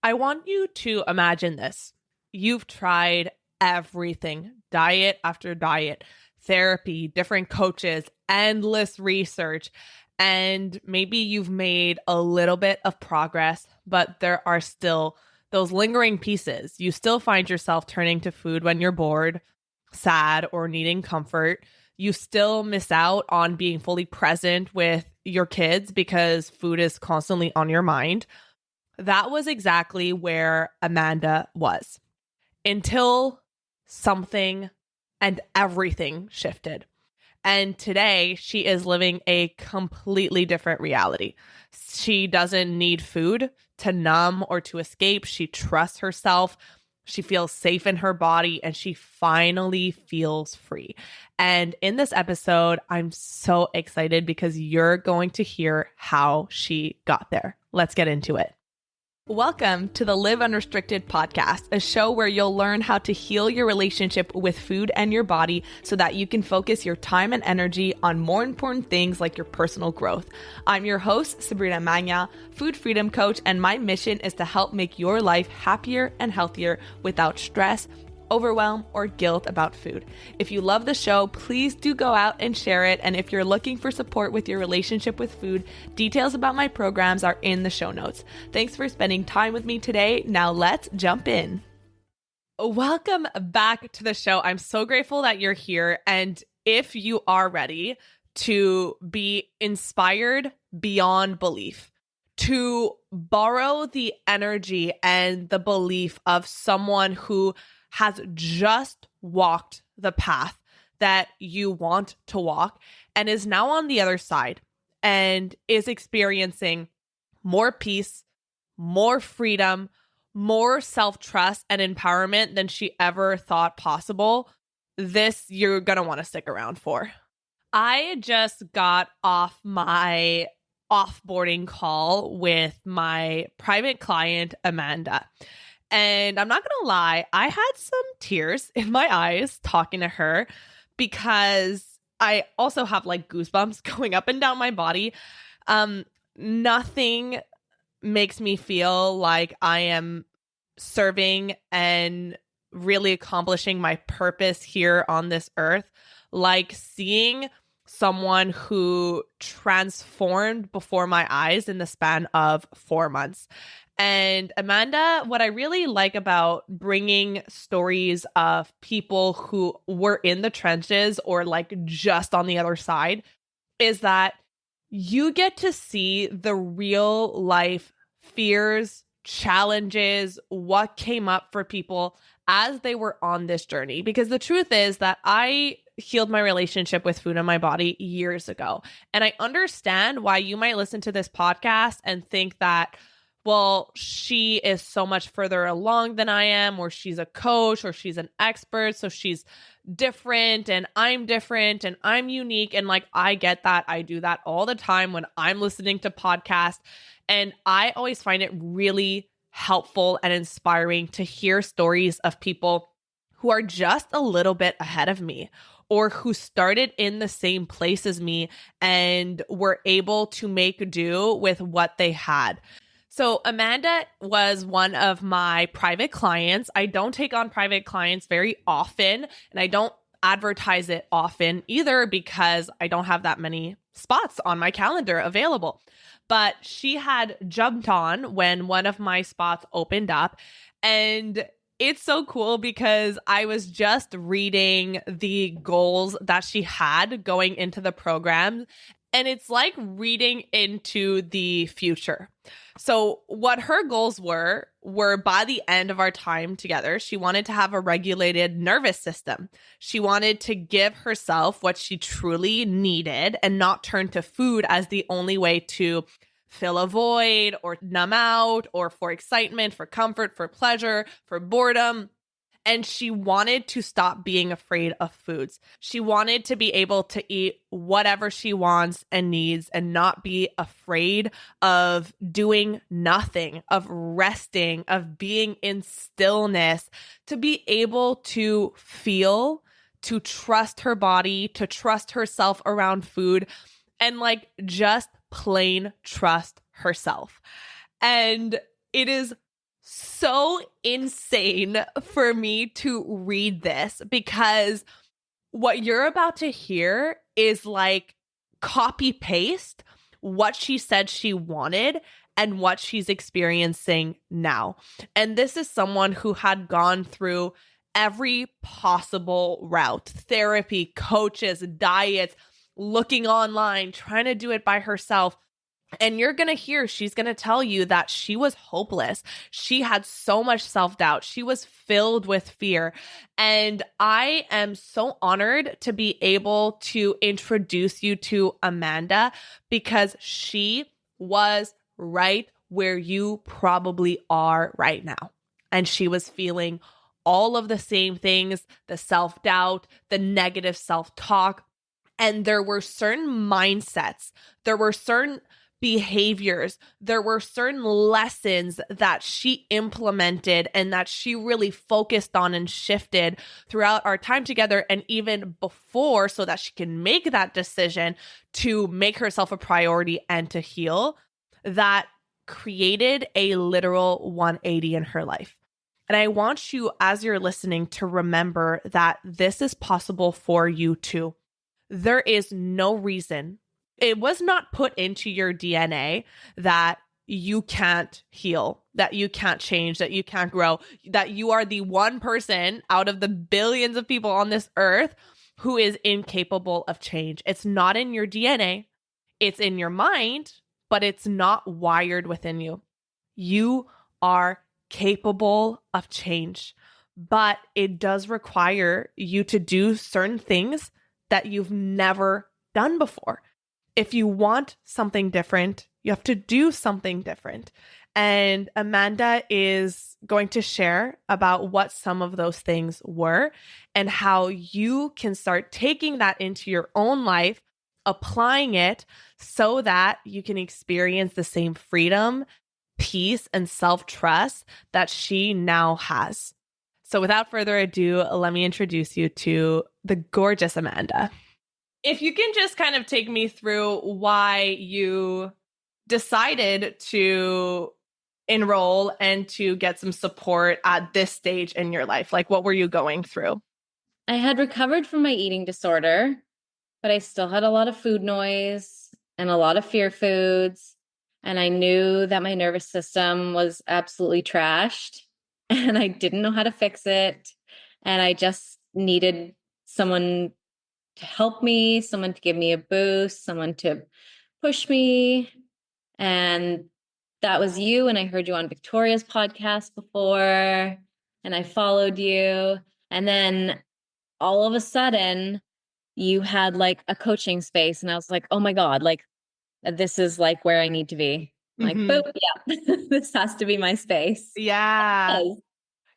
I want you to imagine this. You've tried everything, diet after diet, therapy, different coaches, endless research, and maybe you've made a little bit of progress, but there are still those lingering pieces. You still find yourself turning to food when you're bored, sad, or needing comfort. You still miss out on being fully present with your kids because food is constantly on your mind. That was exactly where Amanda was until something and everything shifted. And today she is living a completely different reality. She doesn't need food to numb or to escape. She trusts herself. She feels safe in her body and she finally feels free. And in this episode, I'm so excited because you're going to hear how she got there. Let's get into it. Welcome to the Live Unrestricted podcast, a show where you'll learn how to heal your relationship with food and your body so that you can focus your time and energy on more important things like your personal growth. I'm your host, Sabrina Magna, food freedom coach, and my mission is to help make your life happier and healthier without stress, overwhelm, or guilt about food. If you love the show, please do go out and share it. And if you're looking for support with your relationship with food, details about my programs are in the show notes. Thanks for spending time with me today. Now let's jump in. Welcome back to the show. I'm so grateful that you're here. And if you are ready to be inspired beyond belief, to borrow the energy and the belief of someone who has just walked the path that you want to walk and is now on the other side and is experiencing more peace, more freedom, more self-trust and empowerment than she ever thought possible, this you're going to want to stick around for. I just got off my offboarding call with my private client, Amanda. And I'm not going to lie, I had some tears in my eyes talking to her because I also have like goosebumps going up and down my body. Nothing makes me feel like I am serving and really accomplishing my purpose here on this earth, like seeing someone who transformed before my eyes in the span of 4 months. And Amanda, what I really like about bringing stories of people who were in the trenches or like just on the other side is that you get to see the real life fears, challenges, what came up for people as they were on this journey. Because the truth is that I healed my relationship with food and my body years ago. And I understand why you might listen to this podcast and think that, well, she is so much further along than I am, or she's a coach, or she's an expert, so she's different and I'm unique. And like, I get that. I do that all the time when I'm listening to podcasts. And I always find it really helpful and inspiring to hear stories of people who are just a little bit ahead of me or who started in the same place as me and were able to make do with what they had. So Amanda was one of my private clients. I don't take on private clients very often, and I don't advertise it often either because I don't have that many spots on my calendar available. But she had jumped on when one of my spots opened up, and it's so cool because I was just reading the goals that she had going into the program, and it's like reading into the future. So what her goals were by the end of our time together, she wanted to have a regulated nervous system. She wanted to give herself what she truly needed and not turn to food as the only way to fill a void or numb out or for excitement, for comfort, for pleasure, for boredom. And she wanted to stop being afraid of foods. She wanted to be able to eat whatever she wants and needs and not be afraid of doing nothing, of resting, of being in stillness, to be able to feel, to trust her body, to trust herself around food, and like just plain trust herself. And it is so insane for me to read this because what you're about to hear is like copy paste what she said she wanted and what she's experiencing now. And this is someone who had gone through every possible route: therapy, coaches, diets, looking online, trying to do it by herself. And you're going to hear, she's going to tell you that she was hopeless. She had so much self-doubt. She was filled with fear. And I am so honored to be able to introduce you to Amanda because she was right where you probably are right now. And she was feeling all of the same things, the self-doubt, the negative self-talk. And there were certain mindsets, there were certain behaviors, there were certain lessons that she implemented and that she really focused on and shifted throughout our time together and even before, so that she can make that decision to make herself a priority and to heal, that created a literal 180 in her life. And I want you, as you're listening, to remember that this is possible for you too. There is no reason, it was not put into your DNA that you can't heal, that you can't change, that you can't grow, that you are the one person out of the billions of people on this earth who is incapable of change. It's not in your DNA. It's in your mind, but it's not wired within you. You are capable of change, but it does require you to do certain things that you've never done before. If you want something different, you have to do something different. And Amanda is going to share about what some of those things were and how you can start taking that into your own life, applying it so that you can experience the same freedom, peace, and self-trust that she now has. So without further ado, let me introduce you to the gorgeous Amanda. If you can just kind of take me through why you decided to enroll and to get some support at this stage in your life. Like, what were you going through? I had recovered from my eating disorder, but I still had a lot of food noise and a lot of fear foods. And I knew that my nervous system was absolutely trashed and I didn't know how to fix it. And I just needed someone to help me, someone to give me a boost, someone to push me. And that was you. And I heard you on Victoria's podcast before, and I followed you. And then all of a sudden, you had like a coaching space. And I was like, oh my God, like this is like where I need to be. Like, boom, yeah, this has to be my space. Yeah.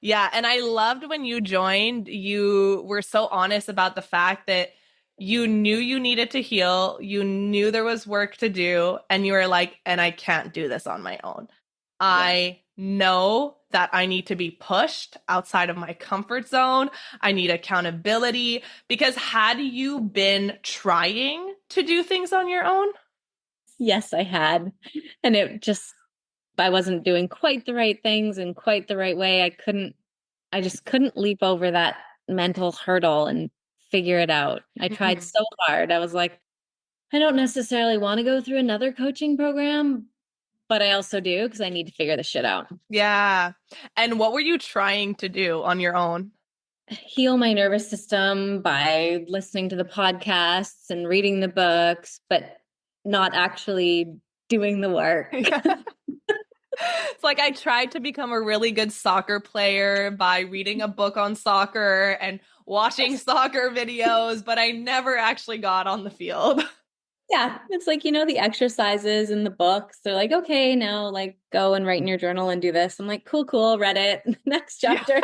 Yeah. And I loved when you joined, you were so honest about the fact that you knew you needed to heal. You knew there was work to do. And you were like, and I can't do this on my own. I know that I need to be pushed outside of my comfort zone. I need accountability. Because had you been trying to do things on your own? Yes, I had. And I wasn't doing quite the right things in quite the right way. I just couldn't leap over that mental hurdle and figure it out. I tried so hard. I was like, I don't necessarily want to go through another coaching program, but I also do because I need to figure this shit out. Yeah. And what were you trying to do on your own? Heal my nervous system by listening to the podcasts and reading the books, but not actually doing the work. It's like I tried to become a really good soccer player by reading a book on soccer and watching soccer videos, but I never actually got on the field. Yeah, it's like, the exercises in the books. They're like, okay, now like go and write in your journal and do this. I'm like, cool, read it. Next chapter.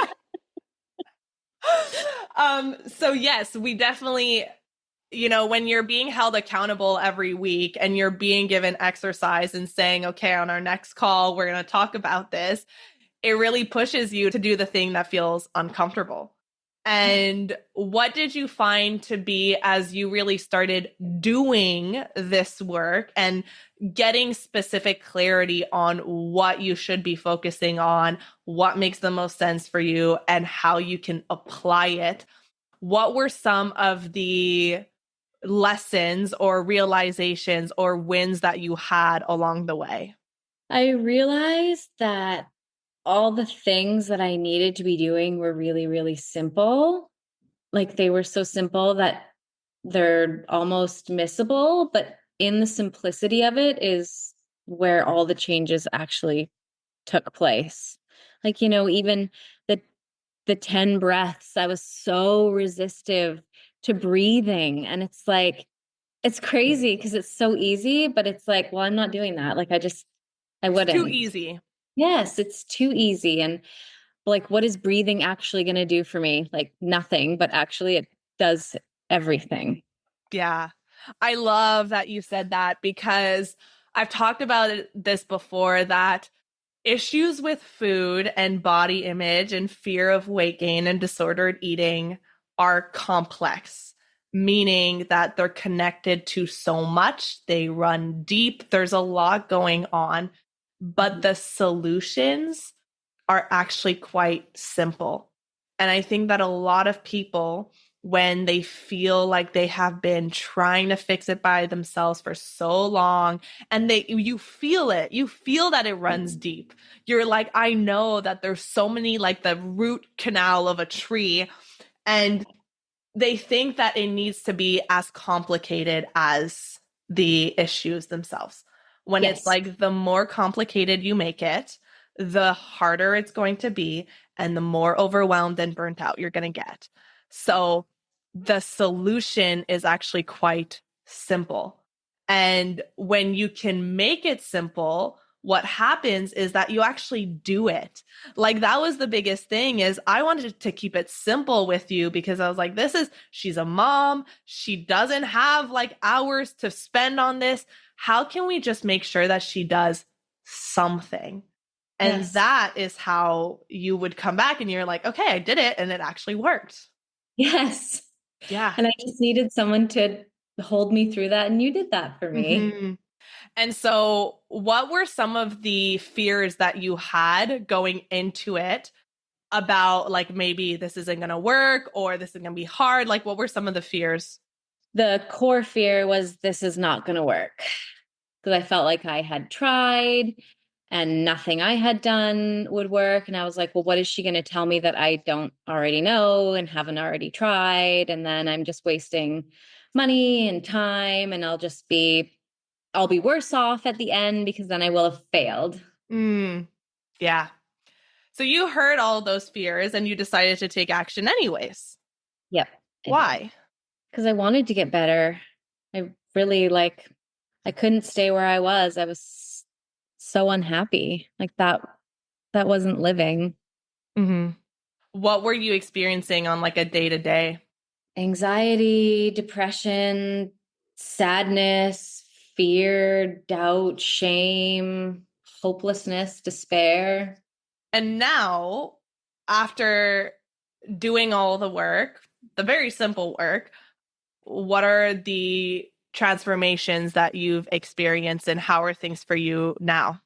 So yes, we definitely, when you're being held accountable every week and you're being given exercise and saying, okay, on our next call, we're going to talk about this, it really pushes you to do the thing that feels uncomfortable. And what did you find to be as you really started doing this work and getting specific clarity on what you should be focusing on, what makes the most sense for you, and how you can apply it? What were some of the lessons or realizations or wins that you had along the way? I realized that all the things that I needed to be doing were really, really simple. Like they were so simple that they're almost missable, but in the simplicity of it is where all the changes actually took place. Like, even the the 10 breaths, I was so resistive to breathing. And it's like, it's crazy because it's so easy, but it's like, well, I'm not doing that. Like, I It's too wouldn't. easy. Yes, it's too easy. And like, what is breathing actually going to do for me? Like, nothing, but actually, it does everything. Yeah. I love that you said that because I've talked about this before that issues with food and body image and fear of weight gain and disordered eating are complex, meaning that they're connected to so much. They run deep. There's a lot going on, but Mhm. the solutions are actually quite simple. And I think that a lot of people, when they feel like they have been trying to fix it by themselves for so long, and you feel it, you feel that it runs deep. You're like, I know that there's so many, like the root canal of a tree, and they think that it needs to be as complicated as the issues themselves. When it's Yes. like the more complicated you make it, the harder it's going to be, and the more overwhelmed and burnt out you're going to get. So the solution is actually quite simple. And when you can make it simple, what happens is that you actually do it. Like that was the biggest thing is I wanted to keep it simple with you because I was like, she's a mom. She doesn't have like hours to spend on this. How can we just make sure that she does something? And Yes. that is how you would come back and you're like, okay, I did it and it actually worked. Yes. Yeah. And I just needed someone to hold me through that. And you did that for me. hmm And so, what were some of the fears that you had going into it about like maybe this isn't going to work or this is going to be hard? Like, what were some of the fears? The core fear was this is not going to work because I felt like I had tried and nothing I had done would work. And I was like, well, what is she going to tell me that I don't already know and haven't already tried? And then I'm just wasting money and time and I'll be worse off at the end because then I will have failed. Mm, yeah. So, you heard all those fears and you decided to take action anyways. Yep, I did. Why? Because I wanted to get better. I really I couldn't stay where I was. I was so unhappy. Like that wasn't living. hmm What were you experiencing on like a day to day? Anxiety, depression, sadness, fear, doubt, shame, hopelessness, despair. And now, after doing all the work, the very simple work, what are the transformations that you've experienced and how are things for you now?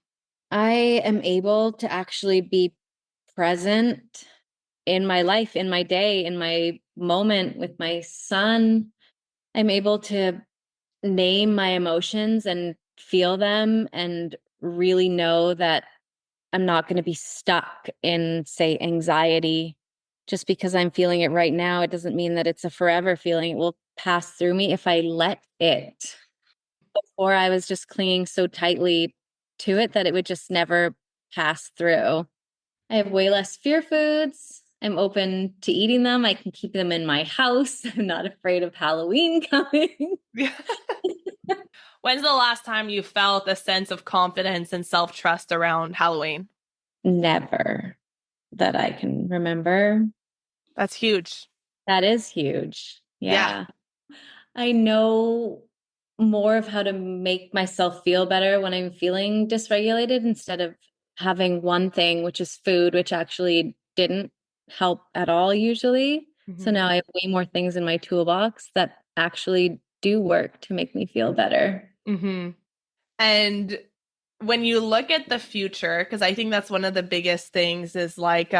I am able to actually be present in my life, in my day, in my moment with my son. I'm able to name my emotions and feel them and really know that I'm not going to be stuck in, say, anxiety. Just because I'm feeling it right now, it doesn't mean that it's a forever feeling. It will pass through me if I let it. Before I was just clinging so tightly to it that it would just never pass through. I have way less fear foods. I'm open to eating them. I can keep them in my house. I'm not afraid of Halloween coming. When's the last time you felt a sense of confidence and self trust around Halloween? Never that I can remember. That's huge. That is huge. Yeah. Yeah. I know more of how to make myself feel better when I'm feeling dysregulated instead of having one thing, which is food, which actually didn't help at all usually. So Mhm. now I have way more things in my toolbox that actually do work to make me feel better. Mhm. And when you look at the future, because I think that's one of the biggest things is like,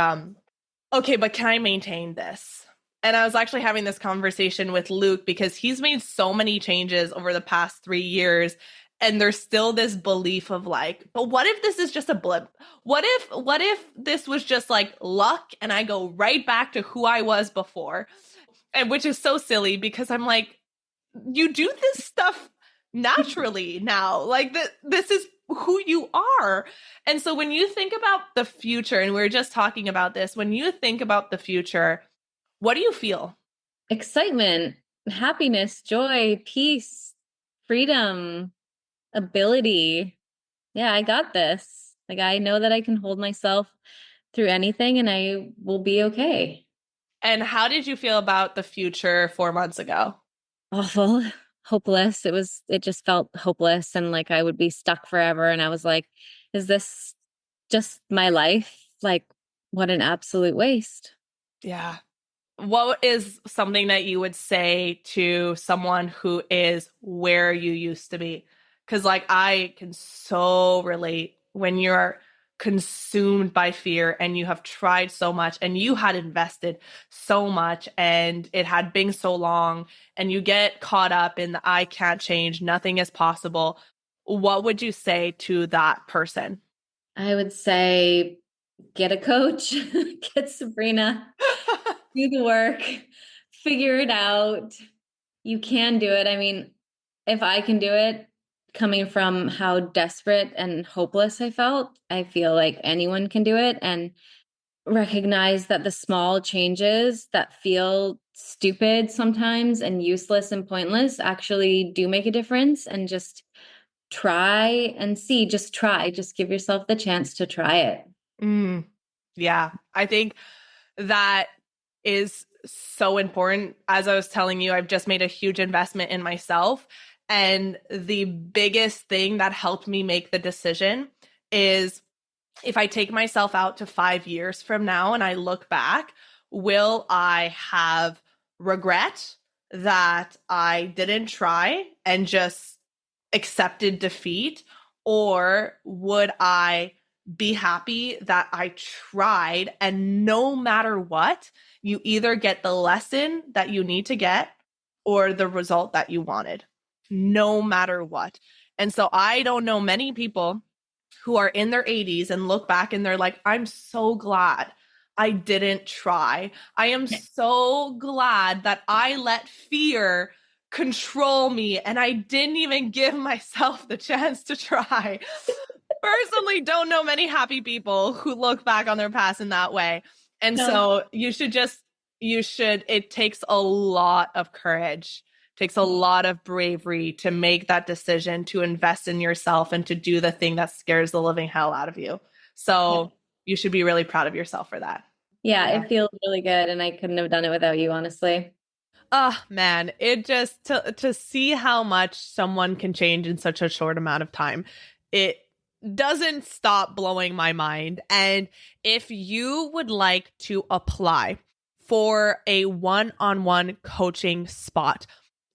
okay, but can I maintain this? And I was actually having this conversation with Luke because he's made so many changes over the past 3 years. And there's still this belief of like, but what if this is just a blip? What if this was just like luck and I go right back to who I was before? And which is so silly because I'm like, you do this stuff naturally now. Like this is who you are. And so when you think about the future, and we are just talking about this, when you think about the future, what do you feel? Excitement, happiness, joy, peace, freedom, ability. Yeah, I got this. Like, I know that I can hold myself through anything and I will be okay. And how did you feel about the future 4 months ago? Awful, hopeless. It just felt hopeless and like I would be stuck forever. And I was like, is this just my life? Like, what an absolute waste. Yeah. What is something that you would say to someone who is where you used to be? Because, like, I can so relate when you're consumed by fear and you have tried so much and you had invested so much and it had been so long and you get caught up in the I can't change, nothing is possible. What would you say to that person? I would say get a coach, get Sabrina, do the work, figure it out. You can do it. I mean, if I can do it, coming from how desperate and hopeless I felt, I feel like anyone can do it. And recognize that the small changes that feel stupid sometimes and useless and pointless actually do make a difference. And just try and see, just try, just give yourself the chance to try it. Mm, yeah, I think that is so important. As I was telling you, I've just made a huge investment in myself. And the biggest thing that helped me make the decision is if I take myself out to 5 years from now and I look back, will I have regret that I didn't try and just accepted defeat? Or would I be happy that I tried? And no matter what, you either get the lesson that you need to get or the result that you wanted, no matter what. And so I don't know many people who are in their 80s and look back and they're like, I'm so glad I didn't try. I am so glad that I let fear control me and I didn't even give myself the chance to try. Personally, don't know many happy people who look back on their past in that way. And No. so it takes a lot of courage, takes a lot of bravery to make that decision to invest in yourself and to do the thing that scares the living hell out of you. Yeah. So you should be really proud of yourself for that. Yeah, it feels really good. And I couldn't have done it without you, honestly. Oh man, it just to see how much someone can change in such a short amount of time. It doesn't stop blowing my mind. And if you would like to apply for a one-on-one coaching spot,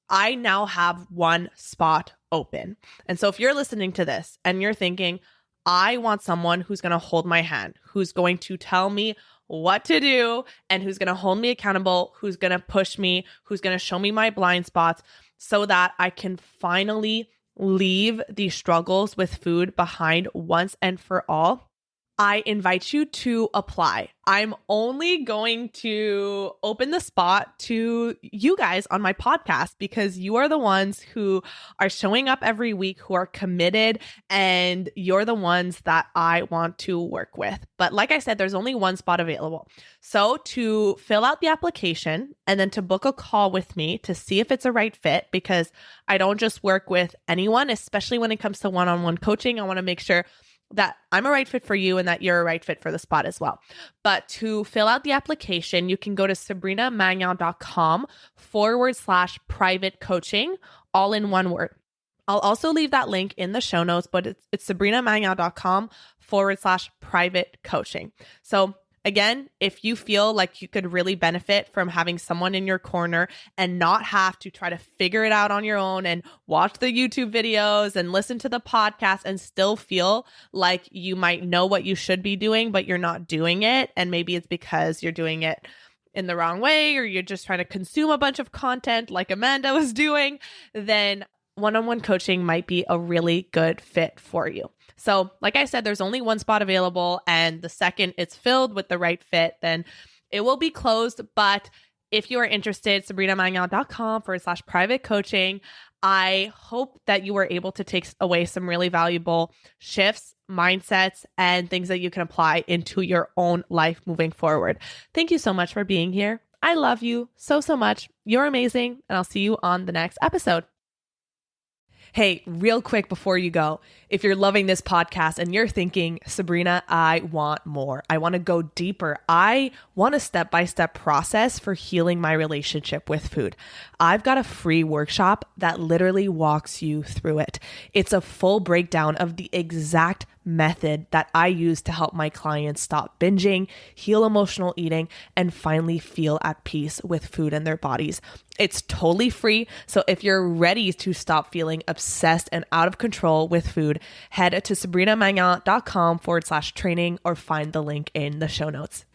I now have one spot open. And so if you're listening to this and you're thinking, I want someone who's going to hold my hand, who's going to tell me what to do, and who's going to hold me accountable, who's going to push me, who's going to show me my blind spots so that I can finally leave these struggles with food behind once and for all, I invite you to apply. I'm only going to open the spot to you guys on my podcast because you are the ones who are showing up every week, who are committed, and you're the ones that I want to work with. But like I said, there's only one spot available. So to fill out the application and then to book a call with me to see if it's a right fit, because I don't just work with anyone, especially when it comes to one-on-one coaching. I want to make sure that I'm a right fit for you and that you're a right fit for the spot as well. But to fill out the application, you can go to sabrinamagnan.com/private coaching, all in one word. I'll also leave that link in the show notes, but it's sabrinamagnan.com/private coaching. So Again, if you feel like you could really benefit from having someone in your corner and not have to try to figure it out on your own and watch the YouTube videos and listen to the podcast and still feel like you might know what you should be doing, but you're not doing it, and maybe it's because you're doing it in the wrong way or you're just trying to consume a bunch of content like Amanda was doing, then one-on-one coaching might be a really good fit for you. So like I said, there's only one spot available, and the second it's filled with the right fit, then it will be closed. But if you are interested, sabrinamagnan.com/private coaching. I hope that you were able to take away some really valuable shifts, mindsets, and things that you can apply into your own life moving forward. Thank you so much for being here. I love you so much. You're amazing, and I'll see you on the next episode. Hey, real quick before you go, if you're loving this podcast and you're thinking, Sabrina, I want more. I want to go deeper. I want a step-by-step process for healing my relationship with food. I've got a free workshop that literally walks you through it. It's a full breakdown of the exact method that I use to help my clients stop binging, heal emotional eating, and finally feel at peace with food and their bodies. It's totally free. So if you're ready to stop feeling obsessed and out of control with food, head to sabrinamagnan.com/training or find the link in the show notes.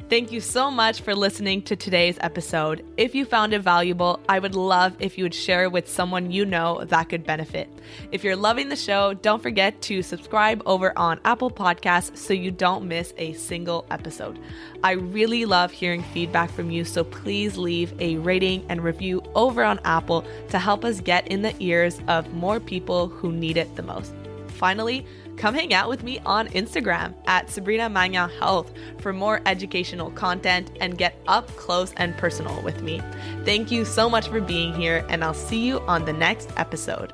Thank you so much for listening to today's episode. If you found it valuable, I would love if you would share it with someone you know that could benefit. If you're loving the show, don't forget to subscribe over on Apple Podcasts so you don't miss a single episode. I really love hearing feedback from you, so please leave a rating and review over on Apple to help us get in the ears of more people who need it the most. Finally, come hang out with me on Instagram at Sabrina Magnan Health for more educational content and get up close and personal with me. Thank you so much for being here, and I'll see you on the next episode.